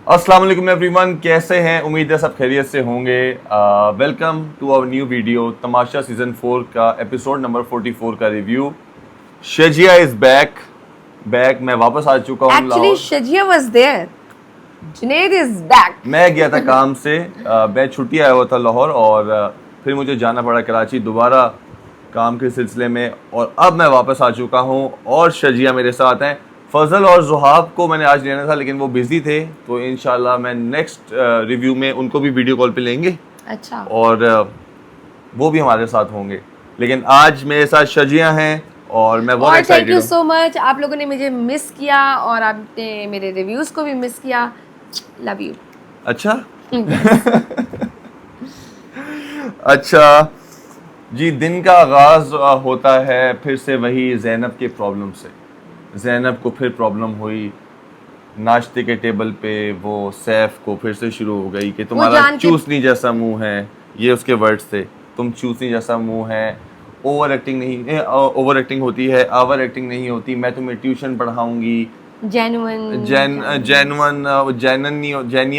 अस्सलाम वालेकुम एवरीवन, कैसे हैं? उम्मीद है सब खैरियत से होंगे। Welcome to our new video तमाशा सीजन 4 का एपिसोड नंबर 44 का रिव्यू। शजिया is back. मैं वापस आ चुका हूँ Actually, Lahore. Shajia was there. Junaid is back. मैं गया था काम से, मैं छुट्टी आया हुआ था लाहौर और फिर मुझे जाना पड़ा कराची दोबारा काम के सिलसिले में, और अब मैं वापस आ चुका हूँ और शजिया मेरे साथ हैं। फजल और जुहाब को मैंने आज लेना था लेकिन वो बिजी थे, तो इंशाल्लाह मैं नेक्स्ट रिव्यू में उनको भी वीडियो कॉल पे लेंगे अच्छा। और वो भी हमारे साथ होंगे। लेकिन आज मेरे साथ शजिया हैं और मैं बहुत और थैंक एक्साइटेड यू हूँ। सो मच, आप लोगों ने मुझे मिस किया और आपने मेरे रिव्यूज को भी मिस किया। Love you. अच्छा अच्छा जी, दिन का आगाज होता है फिर से वही ज़ैनब के प्रॉब्लम से। ज़ैनब को फिर प्रॉब्लम हुई नाश्ते के टेबल पे, वो सैफ को फिर से शुरू हो गई कि तुम्हारा चूसनी जैसा मुंह है, ये उसके वर्ड्स थे, तुम चूसनी जैसा मुंह है, ओवर एक्टिंग होती है, ओवर एक्टिंग नहीं होती, मैं तुम्हें ट्यूशन पढ़ाऊंगी, जेन्युइन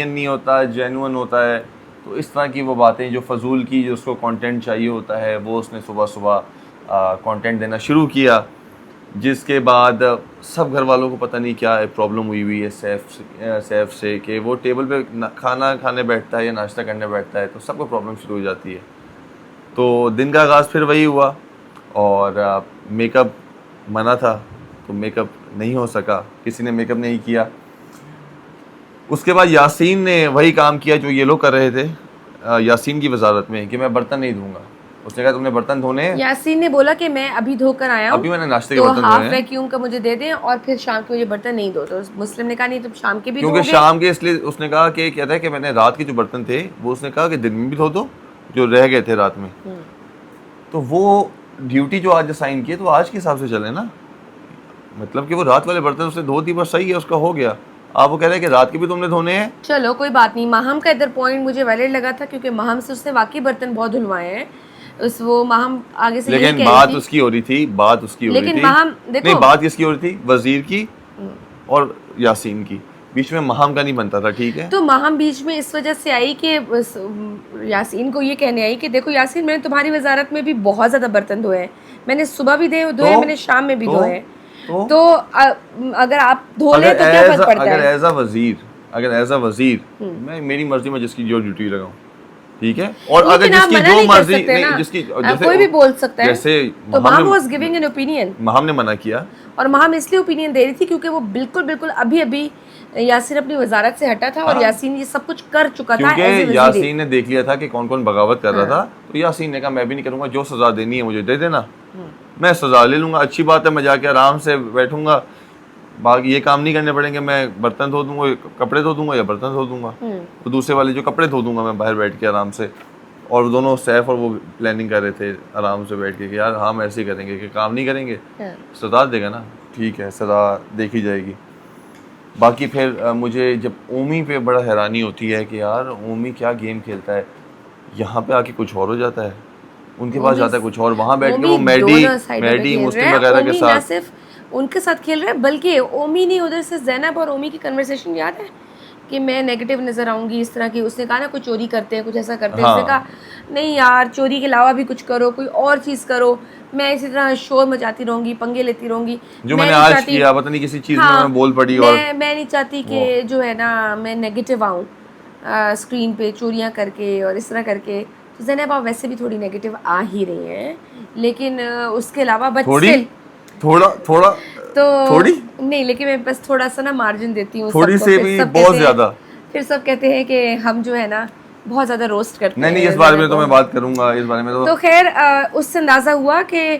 नहीं होता, जेन्युइन होता है। तो इस तरह की वो बातें जो फजूल की, जो उसको कंटेंट चाहिए होता है, वो उसने सुबह सुबह कंटेंट देना शुरू किया, जिसके बाद सब घर वालों को पता नहीं क्या प्रॉब्लम हुई है सैफ से कि वो टेबल पे खाना खाने बैठता है या नाश्ता करने बैठता है तो सबको प्रॉब्लम शुरू हो जाती है। तो दिन का आगाज़ फिर वही हुआ और मेकअप मना था तो मेकअप नहीं हो सका, किसी ने मेकअप नहीं किया। उसके बाद यासीन ने वही काम किया जो ये लोग कर रहे थे, यासीन की वजारत में, कि मैं बर्तन नहीं धोऊंगा। उसने कहा तुमने बर्तन धोने हैं। यासीन ने बोला कि मैं अभी धोकर आया हूँ, अभी मैंने नाश्ते के तो बर्तन हाफ धोए हैं, वैक्यूम का मुझे दे दें और फिर शाम के मुझे बर्तन नहीं दो। तो मुस्लिम ने कहा नहीं तुम शाम के भी क्योंकि धोगे। शाम के, इसलिए उसने कहा कि कहता है कि मैंने रात के जो बर्तन थे वो उसने कहा कि दिन में भी धो दो जो रह गए थे रात में। तो वो ड्यूटी जो आज असाइन की है तो आज के हिसाब से चले ना, मतलब कि वो रात वाले बर्तन उसने धो दी, बस सही है, उसका हो गया। आप वो कह रहे हैं कि रात के भी तुमने धोने हैं। चलो कोई बात नहीं। माहम का इधर पॉइंट मुझे वैलिड लगा था क्योंकि माहम से उसने वाकई बर्तन बहुत धुलवाए हैं। वो माहम आगे से लेकिन बात उसकी हो रही थी, लेकिन माहम देखो, नहीं, बात किसकी हो रही थी? वजीर की और यासीन की, बीच में माहम का नहीं बनता था, ठीक है। तो माहम बीच में इस वजह से आई कि यासीन को ये कहने आई कि देखो यासीन, मैंने तुम्हारी वजारत में भी बहुत ज्यादा बर्तन धोए हैं, मैंने सुबह भी धोए, मैंने शाम में भी धोए हैं। तो अगर आप धो ले तो क्या फर्क पड़ता है? अगर एज अ वजीर मैं, मेरी मर्जी में जिसकी जो ड्यूटी लगाऊं, ठीक है। और अगर जिसकी जो मर्जी नहीं, जिसकी जैसे कोई भी बोल सकता है। जैसे तो Maham was giving an opinion, Maham ने मना किया, और माहम इसलिए ओपिनियन दे रही थी क्योंकि वो बिल्कुल अभी यासीन अपनी वजारत से हटा था और यासीन ये सब कुछ कर चुका था। क्योंकि यासीन ने देख लिया था कि कौन कौन बगावत कर रहा था, तो यासीन ने कहा मैं भी नहीं करूंगा, जो सजा देनी है मुझे दे देना, मैं सजा ले लूंगा, अच्छी बात है, मैं जाके आराम से बैठूंगा, बाकी ये काम नहीं करने पड़ेंगे, मैं बर्तन धो दूंगा, कपड़े धो दूंगा या बर्तन धो दूंगा, तो दूसरे वाले जो कपड़े धो दूंगा मैं बाहर बैठ के आराम से। और दोनों सैफ और वो प्लानिंग कर रहे थे आराम से बैठ के कि यार हम ऐसे ही करेंगे कि काम नहीं करेंगे, सजा देगा ना, ठीक है सजा देखी जाएगी। बाकी फिर मुझे जब ओमी पे बड़ा हैरानी होती है कि यार ओमी क्या गेम खेलता है, यहाँ पे आके कुछ और हो जाता है, उनके पास जाता है कुछ और, वहाँ बैठ के वो मैडी मुस्लिम वगैरह के साथ, सिर्फ उनके साथ खेल रहे हैं, बल्कि ओमी ने उधर से ज़ैनब और ओमी की कन्वर्सेशन याद है कि मैं नेगेटिव नजर आऊंगी इस तरह की। उसने कहा ना कुछ चोरी करते हैं, कुछ ऐसा करते हैं। उसने कहा नहीं यार, चोरी के अलावा भी कुछ करो, कोई और चीज़ करो, मैं इसी तरह शोर मचाती रहूंगी, पंगे लेती रहूंगी, जो मैंने आज किया, पता नहीं किसी चीज़ में मैं बोल पड़ी। और मैं नहीं चाहती कि जो है ना मैं नेगेटिव आऊँ स्क्रीन पे चोरियाँ करके और इस तरह करके। तो ज़ैनब आप वैसे भी थोड़ी नेगेटिव आ ही रही हैं, लेकिन उसके अलावा थोड़ा थोड़ी नहीं, लेकिन मैं बस थोड़ा सा ना मार्जिन देती हूँ, थोड़ी से भी बहुत ज्यादा। फिर सब कहते हैं कि हम जो है ना बहुत ज्यादा रोस्ट करते हैं। नहीं, इस बारे में तो मैं बात करूंगा, इस बारे में तो खैर उससे अंदाजा हुआ कि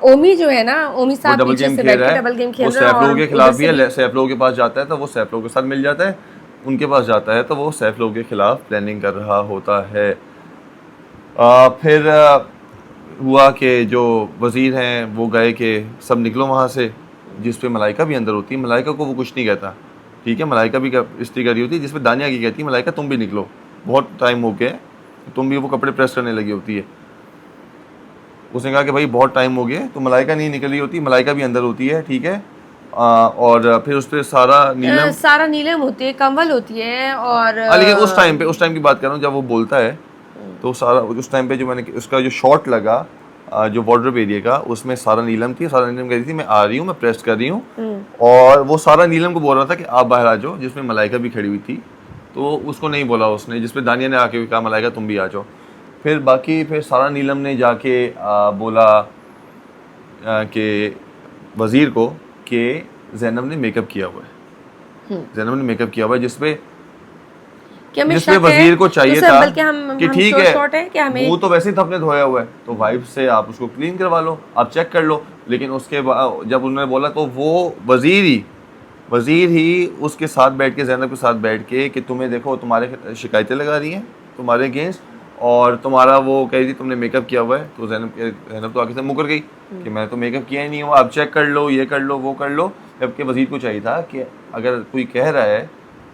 ओमी जो है ना, ओमी साहब पीछे से बैठ के डबल गेम खेल रहा है, वो सैफ लोगों के खिलाफ भी है। सैफ लोगों के पास जाता है तो वो सैफ लोगों के साथ मिल जाता है, उनके पास जाता है तो वो सैफ लोगों के खिलाफ प्लानिंग कर रहा होता है। फिर हुआ कि जो वजीर हैं वो गए कि सब निकलो वहाँ से, जिस पे मलाइका भी अंदर होती है। मलाइका को वो कुछ नहीं कहता, ठीक है, मलाइका भी इस्त्री करी होती है, जिसमें दानिया की कहती है मलाइका तुम भी निकलो, बहुत टाइम हो गया, तुम भी, वो कपड़े प्रेस करने लगी होती है। उसने कहा कि भाई बहुत टाइम हो गया, तो मलाइका नहीं निकली होती, मलाइका भी अंदर होती है, ठीक है। और फिर उस पर सारा नीलम होती है, कंवल होती है और लेकिन उस टाइम की बात कर रहा हूँ जब वो बोलता है, तो सारा उस टाइम पे जो मैंने उसका जो शॉट लगा जो वार्डरोब एरिया का, उसमें सारा नीलम थी। सारा नीलम कह रही थी मैं आ रही हूँ, मैं प्रेस कर रही हूँ, और वो सारा नीलम को बोल रहा था कि आप बाहर आ जाओ, जिसमें मलाइका भी खड़ी हुई थी। तो उसको नहीं बोला उसने, जिसपे दानिया ने आके कहा मलाइका तुम भी आ जाओ। फिर सारा नीलम ने जाके बोला कि वज़ीर को कि जैनब ने मेकअप किया हुआ है, जैनब ने मेकअप किया हुआ है, जिसपे वजीर को चाहिए था कि ठीक है वो तो वैसे ही थपने धोया हुआ है, तो वाइफ से आप उसको क्लीन करवा लो, आप चेक कर लो। लेकिन उसके बाद जब उन्होंने बोला तो वो वजीर ही उसके साथ बैठ के, जैनब के साथ बैठ के, कि तुम्हें देखो तुम्हारे शिकायतें लगा रही हैं तुम्हारे अगेंस्ट, और तुम्हारा वो कह रही थी तुमने मेकअप किया हुआ है। तो जैनब तो आगे से मुकर गई कि मैं तो मेकअप किया ही नहीं हुआ, आप चेक कर लो, ये कर लो, वो कर लो। जबकि वजीर को चाहिए था कि अगर कोई कह रहा है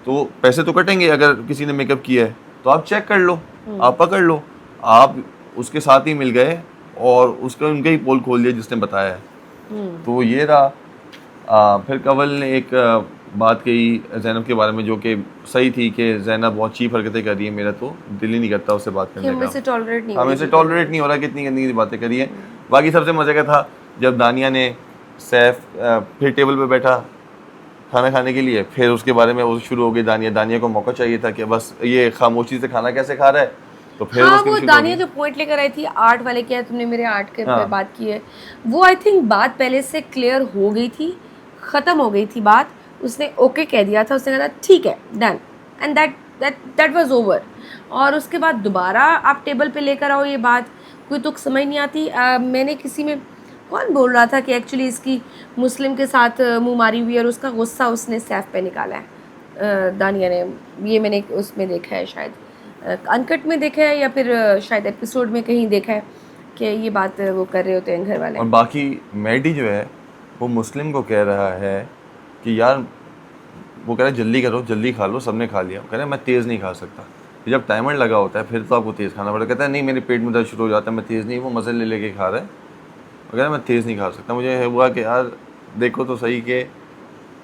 तो पैसे तो कटेंगे, अगर किसी ने मेकअप किया है तो आप चेक कर लो, आप पकड़ लो। आप उसके साथ ही मिल गए और उसका उनका ही पोल खोल दिया जिसने बताया है। तो ये रहा। फिर कंवल ने एक बात कही जैनब के बारे में जो कि सही थी, कि जैनब बहुत चीप हरकतें कर रही है, मेरा तो दिल ही नहीं करता उससे बात करने का, हमें से टॉलरेट नहीं हो रहा, कितनी गंदी बातें करी है। बाकी सबसे मजे का था जब दानिया ने सैफ फिर टेबल पे बैठा खाना खाने के लिए, फिर उसके बारे में वो शुरू हो गई। दानिया को मौका चाहिए था कि बस ये खामोशी से खाना कैसे खा रहा है, तो फिर वो दानिया जो पॉइंट लेकर आई थी आर्ट वाले, क्या तुमने मेरे आर्ट के पे बात की है, वो आई थिंक बात पहले से क्लियर हो गई थी, खत्म हो गई थी बात। उसने ओके कह दिया था, उसने कहा ठीक है done, and that was over. और उसके बाद दोबारा आप टेबल पे लेकर आओ ये बात, कोई तुक समझ नहीं आती। मैंने किसी में कौन बोल रहा था कि एक्चुअली इसकी मुस्लिम के साथ मुंह मारी हुई है और उसका गुस्सा उसने सैफ पे निकाला है दानिया ने। ये मैंने उसमें देखा है, शायद अनकट में देखा है या फिर शायद एपिसोड में कहीं देखा है कि ये बात वो कर रहे होते हैं घर वाले। और बाकी मैडी जो है वो मुस्लिम को कह रहा है कि यार, वो कह रहा है जल्दी करो, जल्दी खा लो, सबने खा लिया। कह रहा है मैं तेज़ नहीं खा सकता, जब टाइमर लगा होता है फिर तो आपको तेज़ खाना पड़ेगा। कहता है नहीं मेरे पेट में दर्द शुरू हो जाता है, मैं तेज़ नहीं। वो मज़े ले लेके खा रहा है, अगर मैं तेज़ नहीं खा सकता। मुझे हुआ कि यार देखो तो सही के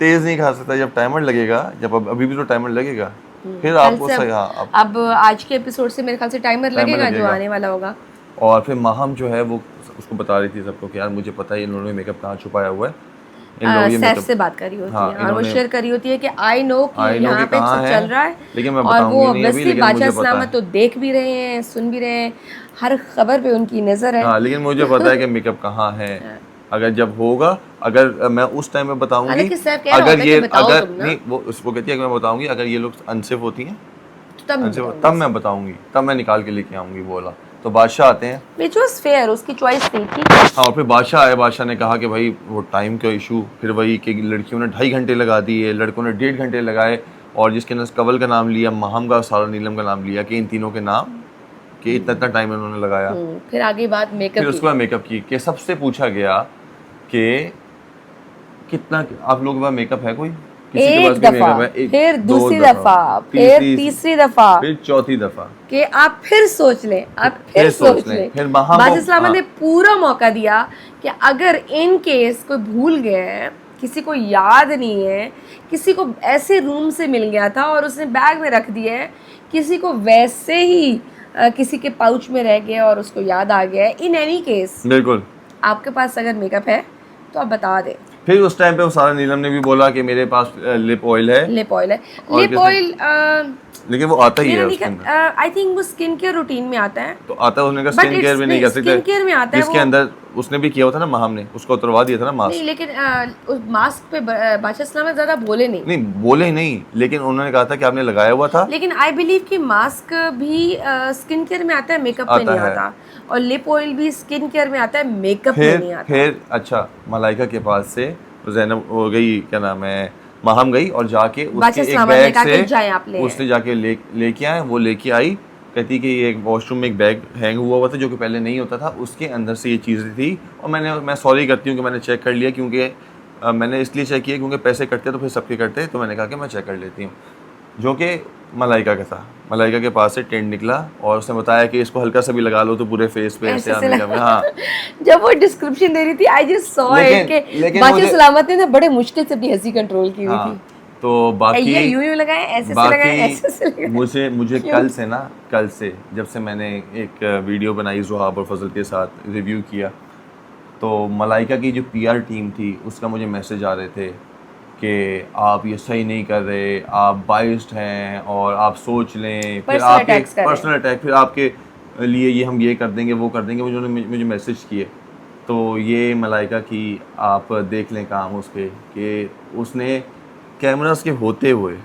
तेज़ नहीं खा सकता, जब टाइमर लगेगा, जब अभी भी तो टाइमर लगेगा, फिर आपको सही। हाँ अब आज के एपिसोड से मेरे ख्याल से टाइमर लगेगा जो आने वाला होगा। और फिर माहम जो है वो उसको बता रही थी सबको कि यार मुझे पता है इन्होंने मेकअप कहाँ छुपाया हुआ है, इन लोगों ये सैफ से बात करी होती है और वो शेयर करी होती है कि आई नो कि यहाँ पे सब चल रहा है, लेकिन मैं और वो ऑब्वियसली बादशाह सलामत तो देख भी रहे हैं, सुन भी रहे हैं, हर खबर पे उनकी नजर है। हाँ, लेकिन मुझे पता है कि मेकअप कहाँ है। अगर जब होगा, अगर मैं उस टाइम में बताऊंगी, अगर नहीं वो उसको कहती है, अगर मैं बताऊंगी अगर ये लोग अनसेफ होती हैं तब मैं बताऊंगी, तब मैं निकाल के लेके आऊंगी। बोला तो बादशाह आते हैं, which was fair, उसकी चॉइस थी ठीक। हाँ, और फिर बादशाह आए, बादशाह ने कहा कि भाई वो टाइम का इशू, फिर वही कि लड़कियों ने 2.5 घंटे लगा दिए, लड़कों ने 1.5 घंटे लगाए, और जिसके अंदर कंवल का नाम लिया, माहम का, सारा नीलम का नाम लिया, कि इन तीनों के नाम, कि इतना टाइम उन्होंने लगाया। फिर आगे बात मेकअप, फिर उसके बाद मेकअप की, कि सबसे पूछा गया कि कितना आप लोगों के पास मेकअप है, कोई एक दफा, फिर दूसरी दफा, फिर तीसरी दफा, फिर चौथी दफा, कि आप फिर सोच लें, आप फिर सोच लें। फिर बादशाह ने पूरा मौका दिया कि अगर इन केस कोई भूल गया है, किसी को याद नहीं है, किसी को ऐसे रूम से मिल गया था और उसने बैग में रख दिया है, किसी को वैसे ही किसी के पाउच में रह गया और उसको याद आ गया है, इन एनी केस बिल्कुल आपके पास अगर मेकअप है तो आप बता दें। फिर उस टाइम पे वो सारा नीलम ने भी बोला कि मेरे पास लिप ऑयल है, लिप ऑयल लेकिन वो आता ही है उसके अंदर। आई थिंक वो स्किन केयर रूटीन में आता है, तो आता है, उसने कहा स्किन केयर भी नहीं कर सकते, स्किन केयर में आता है इसके अंदर उसने भी किया हुआ था ना, माहम ने उसको उतरवा दिया था ना मास्क। नहीं, लेकिन उस मास्क पे बादशाह सलामत ज्यादा बोले नहीं, बोले नहीं, लेकिन उन्होंने कहा था कि आपने लगाया हुआ था। लेकिन आई बिलीव कि मास्क भी स्किन केयर में आता है, मेकअप में नहीं आता, और लिप ऑयल भी स्किन केयर में आता है, मेकअप में नहीं आता। फिर अच्छा, मलाइका के पास से जैनब हो गई, क्या नाम है, माहम गई और जाके उसके एक बैग से उसने जाके लेके आए, वो लेके आई, कहती कि ये वॉशरूम में एक बैग हैंग हुआ था जो कि पहले नहीं होता था, उसके अंदर से ये चीज़ें थी। और मैं सॉरी करती हूँ कि मैंने चेक कर लिया, क्योंकि मैंने इसलिए चेक किया क्योंकि पैसे कटते तो फिर सबके कटते, तो मैंने कहा कि मैं चेक कर लेती हूँ। जो कि मलाइका का था। मलाइका के पास से टेंट निकला और उसने बताया कि इसको हल्का सा भी लगा लो तो पूरे फेस पे ऐसे आने का। हाँ, जब वो डिस्क्रिप्शन दे रही थी आई जस्ट सॉ इट के बाकी सलामत ने बड़े मुश्किल से अपनी हंसी कंट्रोल की हुई थी। तो बाकी ये यूं लगाए, ऐसे से लगाए, ऐसे से लगाए। मुझे कल से जब से मैंने एक वीडियो बनाई ज़ुहाब और फजल के साथ रिव्यू किया, तो मलाइका की जो पीआर टीम थी उसका मुझे मैसेज आ रहे थे कि आप ये सही नहीं कर रहे, आप बाइस्ड हैं और आप सोच लें, फिर आपके पर्सनल अटैक, फिर आपके लिए ये हम ये कर देंगे वो कर देंगे, मुझे मैसेज किए। तो ये मलाइका की आप देख लें काम उसके कि उसने कैमरास के होते हुए,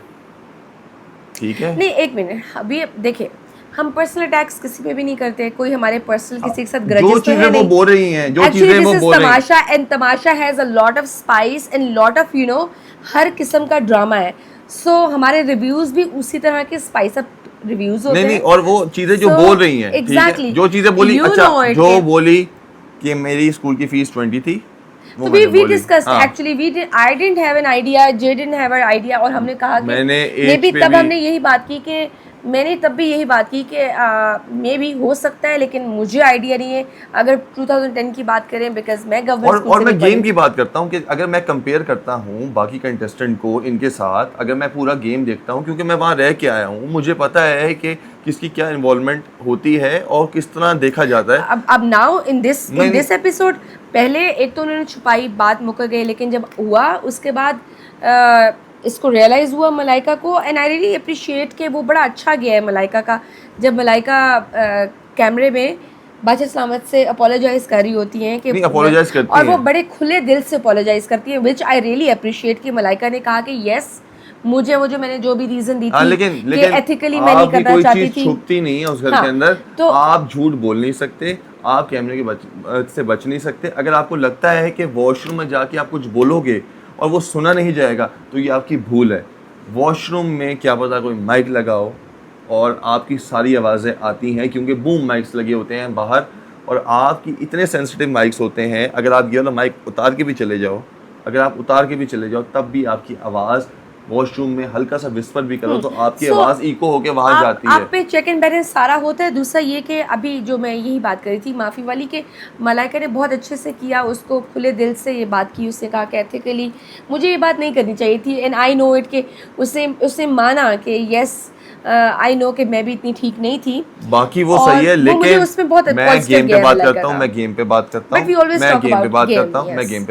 ठीक है नहीं एक मिनट, अभी देखिए हम पर्सनल अटैक्स किसी पे भी नहीं करते, कोई हमारे पर्सनल किसी के साथ ग्रजेस जो चीजें वो बोल रही हैं, जो चीजें वो बोल रही हैं, तमाशा एंड तमाशा has a lot of spice and lot of you know हर किस्म का ड्रामा है। सो हमारे रिव्यूज भी उसी तरह के स्पाइस अप रिव्यूज होते हैं। नहीं और वो चीजें जो बोल रही हैं, एग्जैक्टली जो चीजें बोली, अच्छा जो बोली कि मेरी स्कूल की फीस 20 थी, तो we discussed actually I didn't have an idea, Jay didn't have an idea, और हमने कहा कि मे भी तब हमने यही बात की कि मैंने तब भी यही बात की कि मे भी हो सकता है, लेकिन मुझे आइडिया नहीं है अगर 2010 की बात करें, बिकॉज मैं गवर्नमेंट और मैं गेम की बात करता हूँ कि अगर मैं कंपेयर करता हूँ बाकी कंटेस्टेंट को इनके साथ, अगर मैं पूरा गेम देखता हूँ, क्योंकि मैं वहाँ रह के आया हूँ, मुझे पता है कि किसकी क्या इन्वॉल्वमेंट होती है और किस तरह देखा जाता है। अब नाउ इन दिस एपिसोड पहले एक तो उन्होंने छुपाई, बात मुकर गई, लेकिन जब हुआ उसके बाद इसको रियलाइज़ हुआ मलाइका को, एंड आई रियली अप्रिशिएट कि वो बड़ा अच्छा गया है मलाइका का। जब मलाइका कैमरे में बादशाह सलामत से अपोलोजाइज कर रही होती हैं कि अपोलोजाइज करती और वो बड़े खुले दिल से अपोलोजाइज करती है, विच आई रियली अप्रिशिएट कि मलाइका ने कहा कि यस मुझे वो जो मैंने जो भी रीजन दी थी लेकिन एथिकली मैं नहीं करना चाहती थी, छुपती नहीं है उस घर के अंदर, तो आप झूठ बोल नहीं सकते, आप कैमरे के से बच नहीं सकते। अगर आपको लगता है कि वॉशरूम में जाके आप कुछ बोलोगे और वो सुना नहीं जाएगा तो ये आपकी भूल है। वॉशरूम में क्या पता कोई माइक लगाओ और आपकी सारी आवाज़ें आती हैं, क्योंकि बूम माइक्स लगे होते हैं बाहर और आपकी इतने सेंसिटिव माइक्स होते हैं। अगर आप ये ना माइक उतार के भी चले जाओ, तब भी आपकी आवाज़ वॉशरूम में हल्का सा विस्पर भी करो तो आपकी आवाज़ इको होके वहाँ जाती है। आप पे चेक एंड बैलेंस सारा होता है। दूसरा ये कि अभी जो मैं यही बात करी थी माफ़ी वाली के मलाइका ने बहुत अच्छे से किया, उसको खुले दिल से ये बात की, उसने कहा कि एथिकली मुझे ये बात नहीं करनी चाहिए थी, एंड आई नो इट कि उसने माना कि यस आई नो कि मैं भी इतनी ठीक नहीं थी, बाकी वो सही है, लेकिन उसमें बहुत मैं गेम पे बात करता हूँ, मैं गेम पे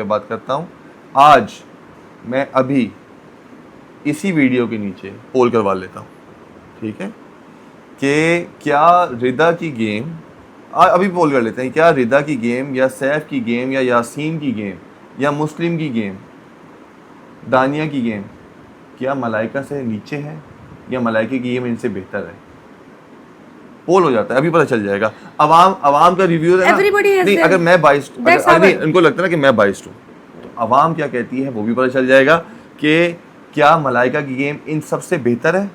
बात करता हूँ। आज मैं अभी इसी वीडियो के नीचे पोल करवा लेता हूँ, ठीक है, कि क्या रिदा की गेम, अभी पोल कर लेते हैं, क्या रिदा की गेम या सैफ की गेम या यासीन की गेम या मुस्लिम की गेम, दानिया की गेम, क्या मलाइका से नीचे है या मलाइका की गेम इनसे बेहतर है? पोल हो जाता है, अभी पता चल जाएगा। अवाम का रिव्यू है ना, नहीं अगर मैं बाइस्ड, इनको लगता है ना कि मैं बाइस्ड हूँ, तो अवाम क्या कहती है वो भी पता चल जाएगा कि क्या मलाइका की गेम एक सबसे बेहतर है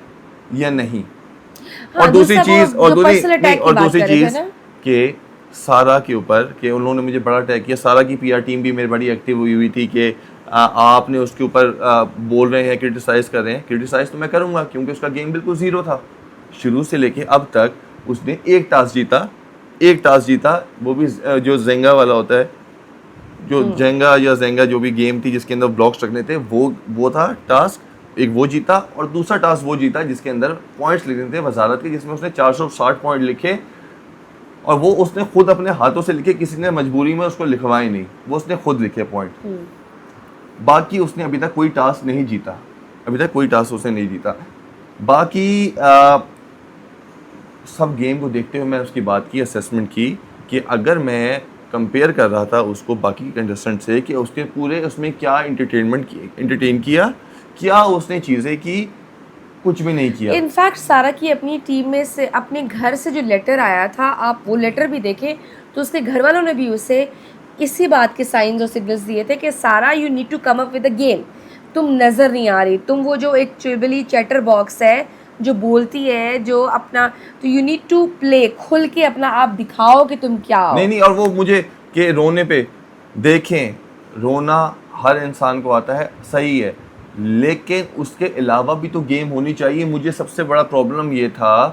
या नहीं। और दूसरी चीज कि सारा के ऊपर कि उन्होंने मुझे बड़ा अटैक किया, सारा की पीआर टीम भी मेरी बड़ी एक्टिव हुई थी कि आपने उसके ऊपर बोल रहे हैं, क्रिटिसाइज कर रहे हैं। क्रिटिसाइज तो मैं करूँगा क्योंकि उसका गेम बिल्कुल ज़ीरो था शुरू से लेके अब तक। उसने एक टास्क जीता, वो भी जो जेंगा वाला होता है, जो जेंगा या जेंगा जो भी गेम थी जिसके अंदर ब्लॉक्स रखने थे, वो था टास्क, एक वो जीता। और दूसरा टास्क वो जीता जिसके अंदर पॉइंट्स लिखने थे वजारत के, जिसमें उसने 460 पॉइंट लिखे और वो उसने खुद अपने हाथों से लिखे, किसी ने मजबूरी में उसको लिखवाए नहीं, वो उसने खुद लिखे पॉइंट। बाकी उसने अभी तक कोई टास्क नहीं जीता, बाकी सब गेम को देखते हुए मैंने उसकी बात की, असेसमेंट की कि अगर मैं कंपेयर कर रहा था उसको बाकी कंटेस्टेंट से कि उसके पूरे उसमें क्या एंटरटेन किया, क्या उसने चीज़ें की, कुछ भी नहीं किया। इनफैक्ट सारा की अपनी टीम में से अपने घर से जो लेटर आया था, आप वो लेटर भी देखें तो उसके घर वालों ने भी उसे इसी बात के साइंस और सिग्नल्स दिए थे कि सारा you need to come up with a game, तुम नज़र नहीं आ रही, तुम वो जो एक चुलबुली चैटर बॉक्स है जो बोलती है, जो अपना, तो यू नीड टू प्ले, खुल के अपना आप दिखाओ कि तुम क्या हो। नहीं और वो मुझे कि रोने पे देखें, रोना हर इंसान को आता है, सही है, लेकिन उसके अलावा भी तो गेम होनी चाहिए। मुझे सबसे बड़ा प्रॉब्लम ये था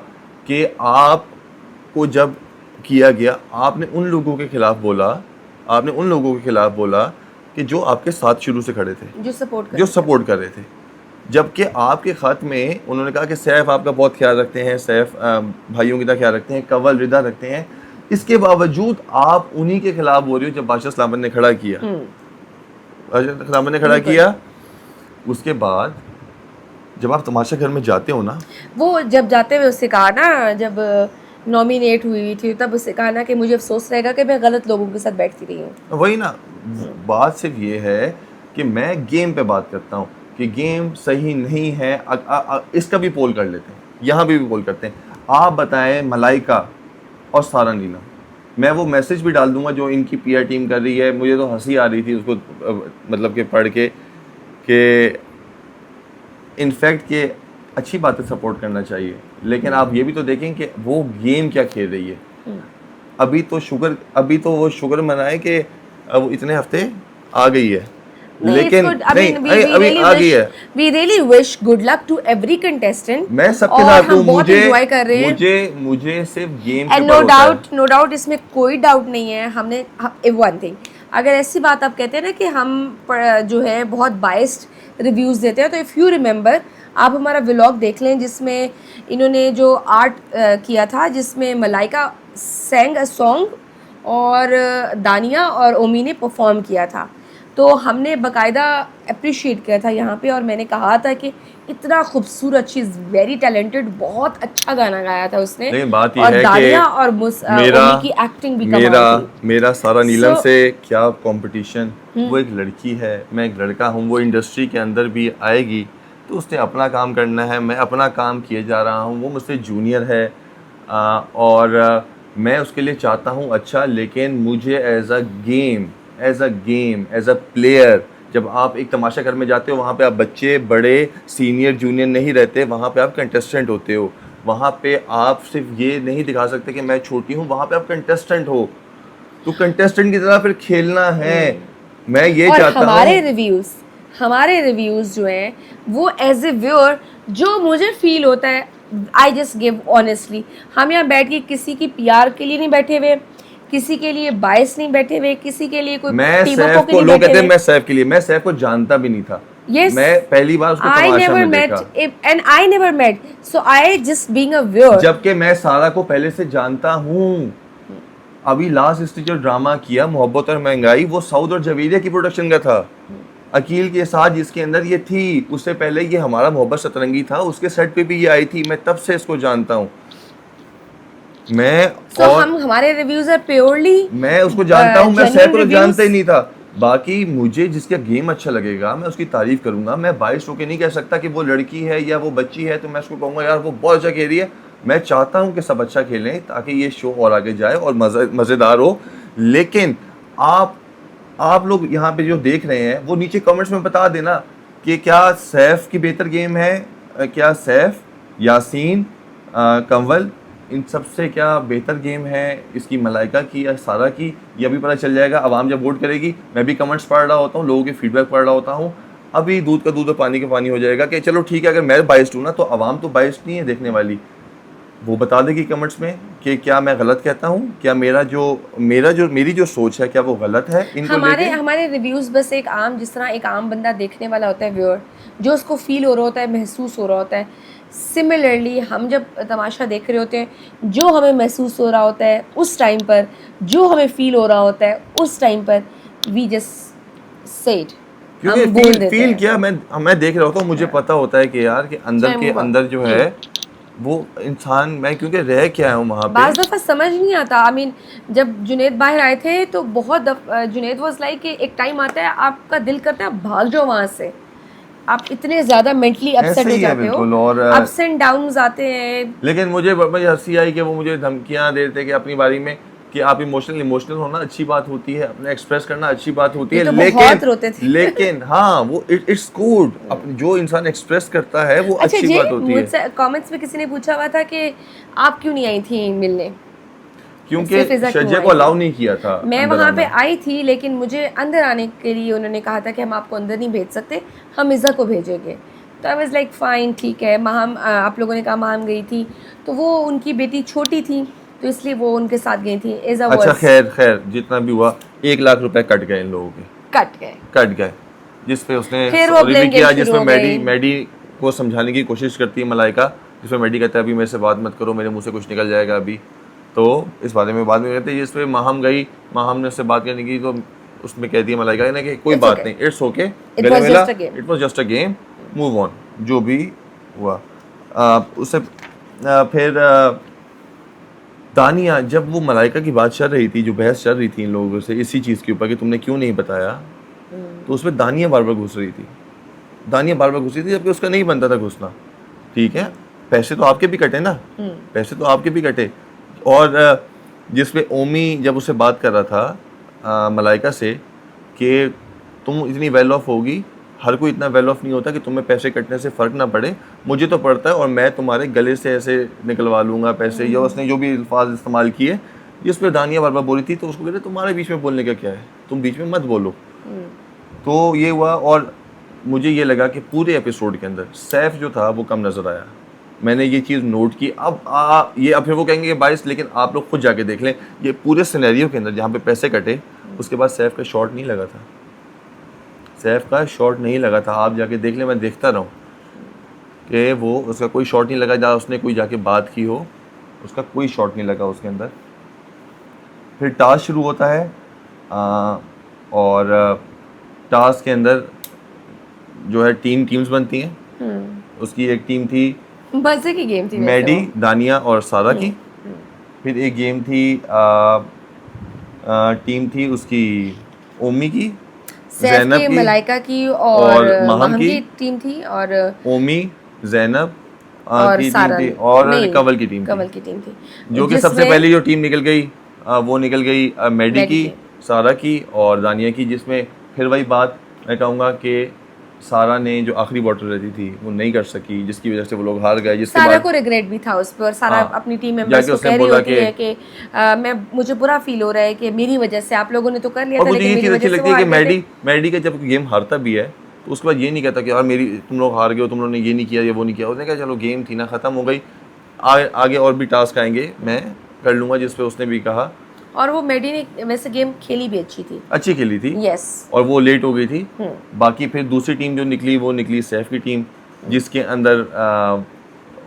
कि आपको जब किया गया, आपने उन लोगों के खिलाफ बोला कि जो आपके साथ शुरू से खड़े थे, जो सपोर्ट कर रहे थे। जबकि आपके ख़त में उन्होंने कहा कि सैफ आपका बहुत ख्याल रखते हैं, सैफ भाइयों की तरह ख्याल रखते हैं, कंवल रिदा रखते हैं। इसके बावजूद आप उन्हीं के खिलाफ बोल रहे हो जब बादशाह सलामत ने खड़ा किया। उसके बाद जब आप तमाशा घर में जाते हो ना, वो जब जाते हुए उससे कहा ना, जब नॉमिनेट हुई थी तब उससे कहा ना कि मुझे अफसोस रहेगा कि मैं गलत लोगों के साथ बैठती रही हूँ। वही ना, बात सिर्फ ये है कि मैं गेम पे बात करता हूँ कि गेम सही नहीं है। इसका भी पोल कर लेते हैं, यहाँ भी पोल करते हैं। आप बताएं मलाइका और सारा नीलम, मैं वो मैसेज भी डाल दूंगा जो इनकी पीआर टीम कर रही है। मुझे तो हंसी आ रही थी उसको मतलब कि पढ़ के कि इनफैक्ट कि अच्छी बातें सपोर्ट करना चाहिए, लेकिन आप ये भी तो देखें कि वो गेम क्या खेल रही है। अभी तो वो शुगर मनाए कि अब इतने हफ्ते आ गई है, लेकिन अभी आ गई है। We really wish good luck to every contestant। मैं सबके साथ हूँ, मुझे सिर्फ गेम and no doubt इसमें कोई डाउट नहीं है। हमने one thing, अगर ऐसी बात आप कहते हैं ना कि हम जो है बहुत बाइस्ड रिव्यूज़ देते हैं, तो इफ़ यू रिमेंबर आप हमारा व्लॉग देख लें जिसमें इन्होंने जो आर्ट किया था, जिसमें मलाइका सैंग अ सॉन्ग और दानिया और ओमी ने परफॉर्म किया था। तो हमने बाकायदा अप्रिशिएट किया था यहाँ पे, और मैंने कहा था कि इतना खूबसूरत, शी इज़ वेरी टैलेंटेड, बहुत अच्छा गाना गाया था उसने। लेकिन बात ये और है दानिया और ओमी की एक्टिंग भी मेरा सारा नीलम से क्या कंपटीशन। वो एक लड़की है, मैं एक लड़का हूँ, वो इंडस्ट्री के अंदर भी आएगी तो उसने अपना काम करना है, मैं अपना काम किए जा रहा हूँ। वो मुझसे जूनियर है और मैं उसके लिए चाहता हूँ अच्छा, लेकिन मुझे एज अ प्लेयर, जब आप एक तमाशा घर में जाते हो वहाँ पे आप बच्चे बड़े सीनियर जूनियर नहीं रहते, वहाँ पे आप कंटेस्टेंट होते हो। वहाँ पे आप सिर्फ ये नहीं दिखा सकते कि मैं छोटी हूँ, वहाँ पे आप कंटेस्टेंट हो, तो कंटेस्टेंट की तरह फिर खेलना है। मैं ये चाहता हूँ हमारे रिव्यूज़ जो हैं वो एज ए व्यूअर जो मुझे फील होता है, आई जस्ट गिव ऑनेस्टली। हम यहाँ बैठ के किसी की पीआर के लिए नहीं बैठे हुए, किसी के लिए बायस नहीं बैठे हुए, किसी के लिए कोई मैं सैफ को लोग कहते हैं मैं सैफ के लिए, मैं सैफ को जानता भी नहीं था। Yes, मैं पहली बार उसको तमाशा में देखा। and I never met, so I just being a viewer। जबकि मैं सारा को पहले से जानता हूँ। अभी लास्ट स्टेज जो ड्रामा किया मोहब्बत और महंगाई, वो सऊद और जवेरिया की प्रोडक्शन का था, अकील के साथ जिसके अंदर ये थी। उससे पहले ये हमारा मोहब्बत सतरंगी था, उसके सेट पे भी ये आई थी। मैं तब से इसको जानता हूँ। हमारे रिव्यूज आर प्योरली, मैं उसको जानता हूँ, मैं सैफ को जानता ही नहीं था। बाकी मुझे जिसका गेम अच्छा लगेगा मैं उसकी तारीफ करूंगा। मैं बाइस होकर नहीं कह सकता कि वो लड़की है या वो बच्ची है तो मैं उसको कहूँगा यार वो बहुत अच्छा खेल रही है। मैं चाहता हूँ कि सब अच्छा खेलें ताकि ये शो और आगे जाए और मज़ेदार हो। लेकिन आप लोग यहाँ पे जो देख रहे हैं वो नीचे कमेंट्स में बता देना कि क्या सैफ की बेहतर गेम है, क्या सैफ, यासीन, कंवल, इन सब से क्या बेहतर गेम है इसकी मलाइका की या सारा की। ये अभी पता चल जाएगा, आवाम जब वोट करेगी। मैं भी कमेंट्स पढ़ रहा होता हूँ, लोगों के फीडबैक पढ़ रहा होता हूँ। अभी दूध का दूध और पानी का पानी हो जाएगा कि चलो ठीक है, अगर मैं बाइस्ड हूँ ना तो आवाम तो बाइस्ड नहीं है देखने वाली, वो बता देगी कमेंट्स में कि क्या मैं गलत कहता हूँ, क्या मेरी जो सोच है क्या वो गलत है। इनको हमारे रिव्यूज़ बस एक आम, जिस तरह एक आम बंदा देखने वाला होता है, व्यूअर जो उसको फील हो रहा होता है, महसूस हो रहा होता है, सिमिलरली हम जब तमाशा देख रहे होते हैं, जो हमें महसूस हो रहा होता है उस टाइम पर, जो हमें फील हो रहा होता है उस टाइम पर, वी जस्ट से इट। क्योंकि फील किया मैं देख रहा होता हूँ, मुझे पता होता है कि यार कि अंदर जो है वो इंसान, मैं क्योंकि रह के आया हूँ वहाँ पे। बाज़ दफ़ा समझ नहीं आता। आई मीन जब जुनैद बाहर आए थे तो बहुत जुनैद वाज लाइक कि एक टाइम आता है आपका दिल करता है भाग जाओ वहाँ से, आप इतने ज़्यादा मेंटली अपसेट हो जाते हो, और अप्स एंड डाउन्स आते हैं। लेकिन मुझे बड़ी हंसी आई कि वो मुझे धमकियाँ देते थे कि अपनी बारी में कि आप इमोशनल होना अच्छी बात होती है, अपने एक्सप्रेस करना अच्छी बात होती है, लेकिन हाँ वो इट्स गुड, जो इंसान एक्सप्रेस करता है वो अच्छी बात होती है। मुझसे कमेंट्स में किसी ने पूछा हुआ था कि आप क्यों नहीं आई थी मिलने। क्योंकि सिर्फ फिजा क्यों शज्जा आई को अलाउ थी? नहीं किया था मैं अंदर वहाँ पे आना। आई थी, लेकिन मुझे अंदर आने के लिए उन्होंने कहा था कि हम आपको अंदर नहीं भेज सकते, हम इज़ा को भेजेंगे। तो आई वाज लाइक फ़ाइन, ठीक है। माहम आप लोगों ने कहा माहम गई थी, तो वो उनकी बेटी छोटी थी, तो इसलिए वो उनके साथ गई थी। इज़ा अच्छा वाज खैर खैर जितना भी हुआ, 1 लाख रुपए कट गए इन लोगों के, कट गए। कट गए। जिस पे उसने फिर वो सॉरी भी ब्लेम गेम किया, शुरू जिसमें हो मैडी गई। मैडी को समझाने की कोशिश करती है मलाइका, जिसमें मैडी कहता है अभी मेरे से बात मत करो, मेरे मुंह से कुछ निकल जाएगा अभी, तो इस बारे में बाद में कहते हैं। जिसपे माहम गई, माहम ने उससे बात करने की, तो उसमें कहती है मलाइका ने कि कोई It's बात okay. नहीं, इट्स ओके, It गले was मिला, just a game. It was just a game, move on, जो भी हुआ। उससे फिर दानिया, जब वो मलाइका की बात चल रही थी, जो बहस चल रही थी इन लोगों से इसी चीज़ के ऊपर कि तुमने क्यों नहीं बताया, तो उसमें दानिया बार बार घुस रही थी, दानिया बार बार घुस रही थी, जबकि उसका नहीं बनता था घुसना। ठीक है, पैसे तो आपके भी कटे ना, पैसे तो आपके भी कटे। और जिसपे ओमी जब उससे बात कर रहा था मलाइका से कि तुम इतनी वेल ऑफ होगी, हर कोई इतना वेल ऑफ नहीं होता कि तुम्हें पैसे कटने से फ़र्क ना पड़े, मुझे तो पड़ता है और मैं तुम्हारे गले से ऐसे निकलवा लूँगा पैसे, या उसने जो भी अल्फाज इस्तेमाल किए, जिस पर दानिया बार बार बोली थी, तो उसको कहते तुम्हारे बीच में बोलने का क्या है, तुम बीच में मत बोलो। तो ये हुआ। और मुझे ये लगा कि पूरे एपिसोड के अंदर सैफ जो था वो कम नज़र आया, मैंने ये चीज़ नोट की। अब ये अब फिर वो कहेंगे बाइस, लेकिन आप लोग खुद जाके देख लें, ये पूरे सिनेरियो के अंदर जहाँ पे पैसे कटे, उसके बाद सैफ का शॉट नहीं लगा था, सैफ का शॉट नहीं लगा था। आप जाके देख लें, मैं देखता रहूँ कि वो उसका कोई शॉट नहीं लगा, जहाँ उसने कोई जाके बात की हो, उसका कोई शॉट नहीं लगा उसके अंदर। फिर टास्क शुरू होता है और टास्क के अंदर जो है टीम्स बनती हैं। उसकी एक टीम थी मजे की गेम थी वैसे मैडी, वो। दानिया और सारा की। फिर एक गेम थी टीम थी उसकी ओमी की, सैफ जैनब की, की मलाइका की और और महम महम की, की टीम थी, और ओमी, जैनब और की टीम सारा थी, और नहीं, कंवल की टीम थी, कंवल की टीम थी, जो कि सबसे जिसमें पहले जो टीम निकल गई वो निकल गई मैडी मैडी की, की। सारा की और दानिया की। जिसमें फिर वही बात मैं कहूँगा कि सारा ने जो आखिरी बॉटल रहती थी वो नहीं कर सकी, जिसकी वजह से वो लोग हार गए। जिसके सारा बाद को रिग्रेट भी था उस पर, सारा हाँ, अपनी टीम मेंबर्स जाके को उसने कह रही बोला होती है कि मुझे बुरा फील हो रहा है कि मेरी वजह से आप लोगों ने तो कर लिया और था, मुझे लेकिन ये मेरी चीज़ अच्छी वजह से लगती वो है कि हार गए थे। मैडी का जब गेम हारता भी है तो उसके बाद ये नहीं कहता कि यार मेरी तुम लोग हार गए हो, तुम लोगों ने ये नहीं किया या वो नहीं किया। उसने कहा चलो गेम थी ना, ख़त्म हो गई, आगे और भी टास्क आएंगे, मैं कर लूँगा। जिस पे उसने भी कहा, और वो मैडी ने वैसे गेम खेली भी अच्छी थी, अच्छी खेली थी, यस। और वो लेट हो गई थी। बाकी फिर दूसरी टीम जो निकली वो निकली सैफ की टीम, जिसके अंदर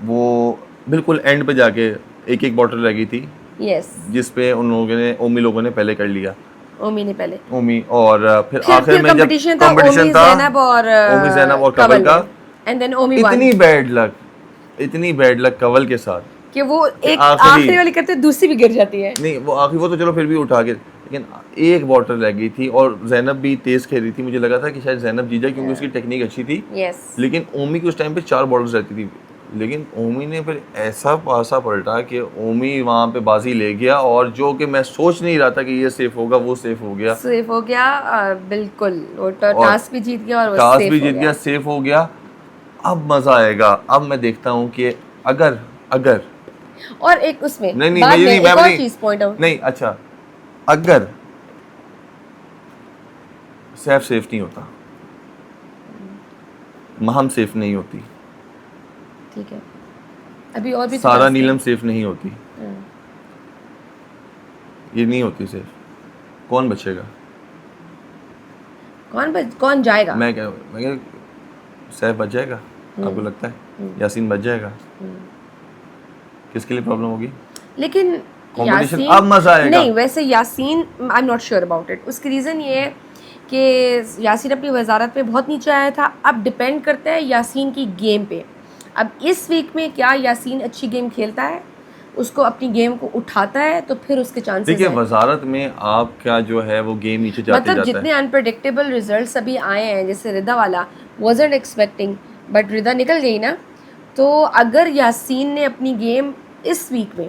वो बिल्कुल एंड पे जाके एक एक बॉटल रह गई थी, यस। जिस पे उन लोगों ने पहले कर लिया, ओमी ने पहले। ओमी। और फिर फिर आखिर में जब कंपटीशन था कंपटीशन ओमी, था, जैनब और ओमी, जैनब और कंवल का, एंड देन ओमी वन। इतनी बैड लक कंवल के साथ कि वो एक आखिरी आखिरी वाली करते दूसरी भी गिर जाती है। नहीं, वो आखिरी वो तो चलो फिर भी उठा के, लेकिन एक बॉटल रह गई थी। और जैनब भी तेज खेल रही थी, मुझे लगा था कि शायद जैनब जीत जाए क्योंकि उसकी टेक्निक अच्छी थी। यस। लेकिन ओमी की उस टाइम पे 4 बॉटल्स रहती थी, लेकिन ओमी ने फिर ऐसा पासा पलटा कि ओमी वहाँ पे बाजी ले गया, और जो कि मैं सोच नहीं रहा था कि ये सेफ होगा, वो सेफ हो गया, सेफ हो गया, बिल्कुल। वो टास्क भी जीत गया और वो टास्क सेफ भी हो जीत गया। गया, सेफ हो गया। अब मज़ा आएगा। अब मैं देखता हूँ कि अगर और एक उसमें नहीं बाद में नहीं, एक और चीज पॉइंट आउट नहीं, अच्छा, अगर सैफ सेफ नहीं होता, महम सेफ नहीं होती, ठीक है, अभी और भी तो सारा task है। नीलम सेफ नहीं होती, ये नहीं होती सेफ, कौन बचेगा? कौन जाएगा? मैं क्या सैफ बच जाएगा? आपको लगता है यासीन बच जाएगा? किसके लिए प्रॉब्लम होगी? लेकिन Competition, यासीन, अब मजा आएगा। नहीं, वैसे Yasin I am not sure about it. उसकी रीज़न ये है कि यासीन अपनी वजारत पे बहुत नीचे आया था। अब डिपेंड करता है यासीन की गेम पे। अब इस वीक में क्या यासीन अच्छी गेम खेलता है, उसको अपनी गेम को उठाता है, तो फिर उसके चांसेस देखिए, हैं। वजारत में आपका जो है वो गेम नीचे जाते मतलब जाता जितने है। अनप्रडिक्टेबल रिजल्ट्स अभी आए हैं, जैसे रिदा वाला वाजंट एक्सपेक्टिंग, बट रिदा निकल गई ना। तो अगर यासीन ने अपनी गेम इस वीक में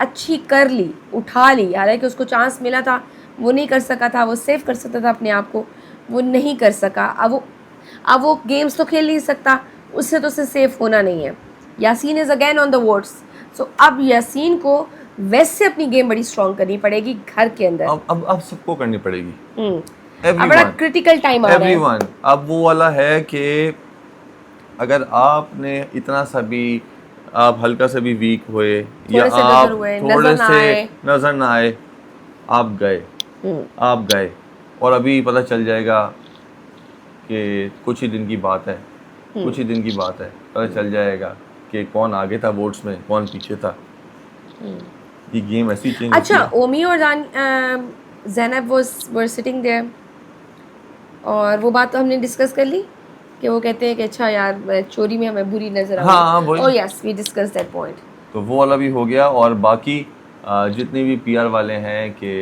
अच्छी कर ली, उठा ली, हालांकि उसको चांस मिला था, वो नहीं कर सका था, वो सेव कर सकता था अपने आप को, वो नहीं कर सका। अब वो गेम्स तो खेल नहीं सकता, उससे तो उसे सेफ होना नहीं है। Yaseen is again on the votes. So अब यासीन को वैसे अपनी गेम बड़ी स्ट्रॉन्ग करनी पड़ेगी घर के अंदर। अब सबको करनी पड़ेगी। अब बड़ा क्रिटिकल टाइम आ रहा है। एवरीवन, अब वो वाला है कि अगर आपने इतना सा भी, आप हल्का से भी वीक हुए या आप थोड़े से नजर ना आए, आप गए और अभी पता चल जाएगा कि कुछ ही दिन की बात है, पता चल जाएगा कि कौन आगे था वोट्स में, कौन पीछे था। ये गेम ऐसी चेंज। अच्छा, ओमी और ज़ैनब वर सिटिंग देयर और वो बात तो हमने डिस्कस कर ली कि वो कहते हैं कि अच्छा यार चोरी में हमें बुरी नजर आ रही है। Oh yes, we discuss that point. तो वो वाला भी हो गया। और बाकी जितने भी पीआर वाले हैं कि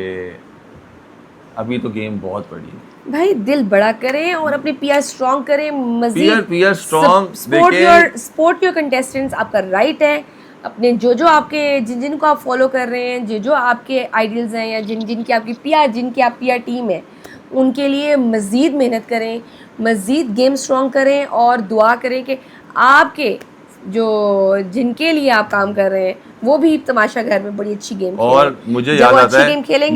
अभी तो गेम बहुत बड़ी है भाई, दिल बड़ा करें और अपने पीआर स्ट्रॉन्ग करें। Majeed PR strong, support your contestants, आपका राइट है। अपने जो आपके जिनको आप फॉलो कर रहे हैं, जो आपके आइडल्स हैं या जिनकी आपकी पीआर टीम है, उनके लिए मज़ीद मेहनत करें, मज़ीद गेम स्ट्रॉन्ग करें और दुआ करें कि आपके जिनके लिए आप काम कर रहे हैं वो भी तमाशा घर में बड़ी अच्छी गेम खेलें। और मुझे याद आता है,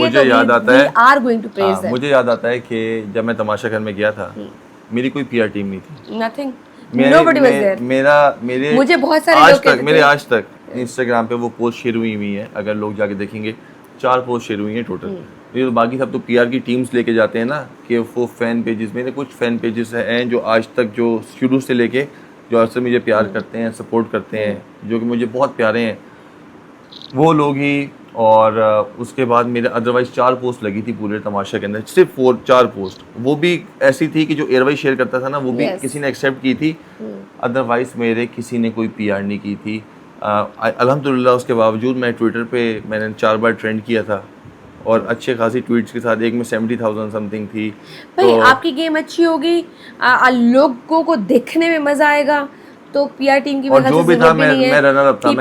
मुझे याद आता है कि जब मैं तमाशा घर में गया था, मेरी कोई पीआर टीम नहीं थी, नथिंग, नोबडी वाज देयर। मुझे बहुत सारे लोग कहते थे, मेरे आज तक इंस्टाग्राम पे वो पोस्ट शेयर हुई है, अगर लोग जाके देखेंगे 4 पोस्ट शेयर हुई हैं टोटल। ये तो बाकी सब तो पीआर की टीम्स लेके जाते हैं ना, कि वो फैन पेजेस, मेरे कुछ फैन पेजेस हैं जो आज तक, जो शुरू से लेके जो आज से मुझे प्यार करते हैं, सपोर्ट करते हैं, जो कि मुझे बहुत प्यारे हैं, वो लोग ही। और उसके बाद मेरे अदरवाइज 4 पोस्ट लगी थी पूरे तमाशा के अंदर, सिर्फ 4 पोस्ट, वो भी ऐसी थी कि जो एयरवाइज शेयर करता था ना, वो भी किसी ने एक्सेप्ट की थी, अदरवाइज मेरे किसी ने कोई पीआर नहीं की थी। अल्हम्दुलिल्लाह उसके बावजूद मैं ट्विटर पे मैंने 4 बार ट्रेंड किया था और अच्छे खासी ट्वीट्स के साथ, एक में 70,000 समथिंग थी। भाई तो आपकी गेम अच्छी होगी, लोगों को देखने में मजा आएगा, तो पीआर टीम की और जो भी था, मैं रनर अप था,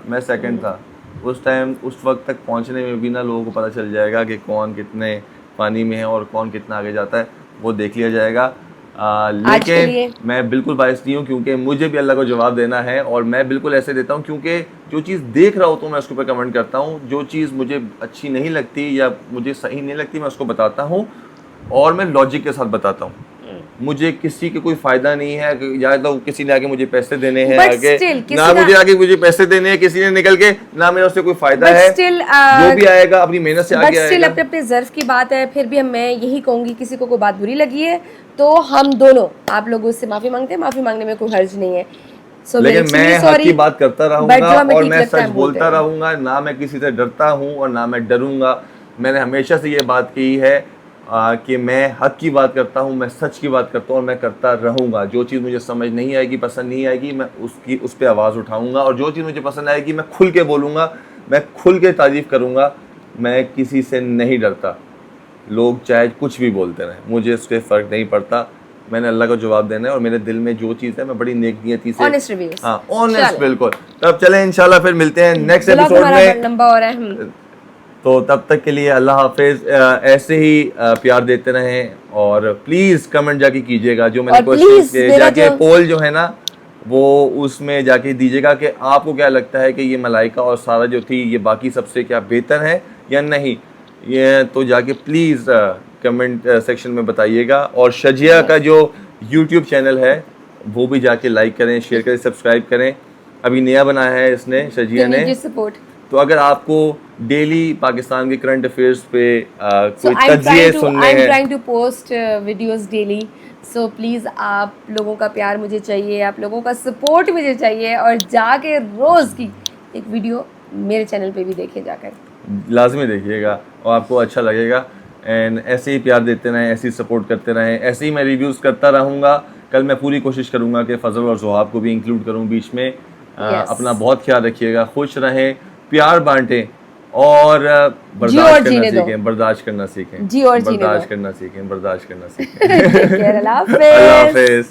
मैं सेकंड था उस टाइम। उस वक्त तक पहुंचने में भी ना लोगों को पता चल जाएगा कि कौन कितने पानी में है और कौन कितना आगे जाता है, वो देख लिया जाएगा। लेकिन मैं बिल्कुल बायस नहीं हूँ, क्योंकि मुझे भी अल्लाह को जवाब देना है और मैं बिल्कुल ऐसे देता हूँ, क्योंकि जो चीज़ देख रहा होता हूँ मैं उसके ऊपर कमेंट करता हूँ, जो चीज़ मुझे अच्छी नहीं लगती या मुझे सही नहीं लगती मैं उसको बताता हूँ और मैं लॉजिक के साथ बताता हूँ। मुझे किसी के कोई फायदा नहीं है, या तो किसी ने आगे मुझे पैसे देने हैं, आगे ना मुझे आगे मुझे पैसे देने हैं, किसी ने निकल के ना मेरा उससे कोई फायदा है। जो भी आएगा अपनी मेहनत से आगे आएगा। अपने ज़र्फ की बात है। फिर भी मैं यही कहूंगी, किसी को कोई बात बुरी लगी है तो हम दोनों आप लोगों से माफी मांगते हैं, माफी मांगने में कोई हर्ज नहीं है। लेकिन मैं हक की बात करता रहूंगा और मैं सच बोलता रहूंगा, ना मैं किसी से डरता हूँ और ना मैं डरूंगा। मैंने हमेशा से ये बात की है कि मैं हक की बात करता हूँ, मैं सच की बात करता हूँ और मैं करता रहूँगा। जो चीज़ मुझे समझ नहीं आएगी, पसंद नहीं आएगी, मैं उस पर आवाज़ उठाऊँगा, और जो चीज़ मुझे पसंद आएगी मैं खुल के बोलूँगा, मैं खुल के तारीफ़ करूँगा। मैं किसी से नहीं डरता, लोग चाहे कुछ भी बोलते रहें, मुझे उससे फ़र्क नहीं पड़ता। मैंने अल्लाह को जवाब देना है और मेरे दिल में जो चीज़ है मैं बड़ी नेक नियती से, ऑनेस्ट बिल्कुल। तब चले इंशाल्लाह फिर मिलते हैं नेक्स्ट एपिसोड में। लंबा हो रहा है तो तब तक के लिए अल्लाह हाफिज। ऐसे ही प्यार देते रहें और प्लीज़ कमेंट जाके कीजिएगा, जो मैंने क्वेश्चन किए जाके पोल जो है ना वो उसमें जाके दीजिएगा कि आपको क्या लगता है कि ये मलाइका और सारा जो थी ये बाकी सबसे क्या बेहतर है या नहीं। ये तो जाके प्लीज़ कमेंट सेक्शन में बताइएगा। और शजिया का जो यूट्यूब चैनल है वो भी जाके लाइक करें, शेयर करें, सब्सक्राइब करें। अभी नया बनाया है इसने, शजिया ने। तो अगर आपको डेली पाकिस्तान के करंट अफेयर्स पे कोई तज्जिए सुनने हैं, I'm trying to post videos daily, so please आप लोगों का प्यार मुझे चाहिए, आप लोगों का सपोर्ट मुझे चाहिए, और जाके रोज़ की एक वीडियो मेरे चैनल पे भी देखें, जाकर लाजमी देखिएगा और आपको अच्छा लगेगा। एंड ऐसे ही प्यार देते रहें, ऐसे ही सपोर्ट करते रहें, ऐसे ही मैं रिव्यूज़ करता रहूँगा। कल मैं पूरी कोशिश करूँगा कि फजल और जोहाब को भी इंक्लूड करूँ बीच में। अपना बहुत ख्याल रखिएगा, खुश रहें, प्यार बांटें और बर्दाश्त करना सीखें। जी और बर्दाश्त करना सीखें। अल्लाह हाफ़िज़।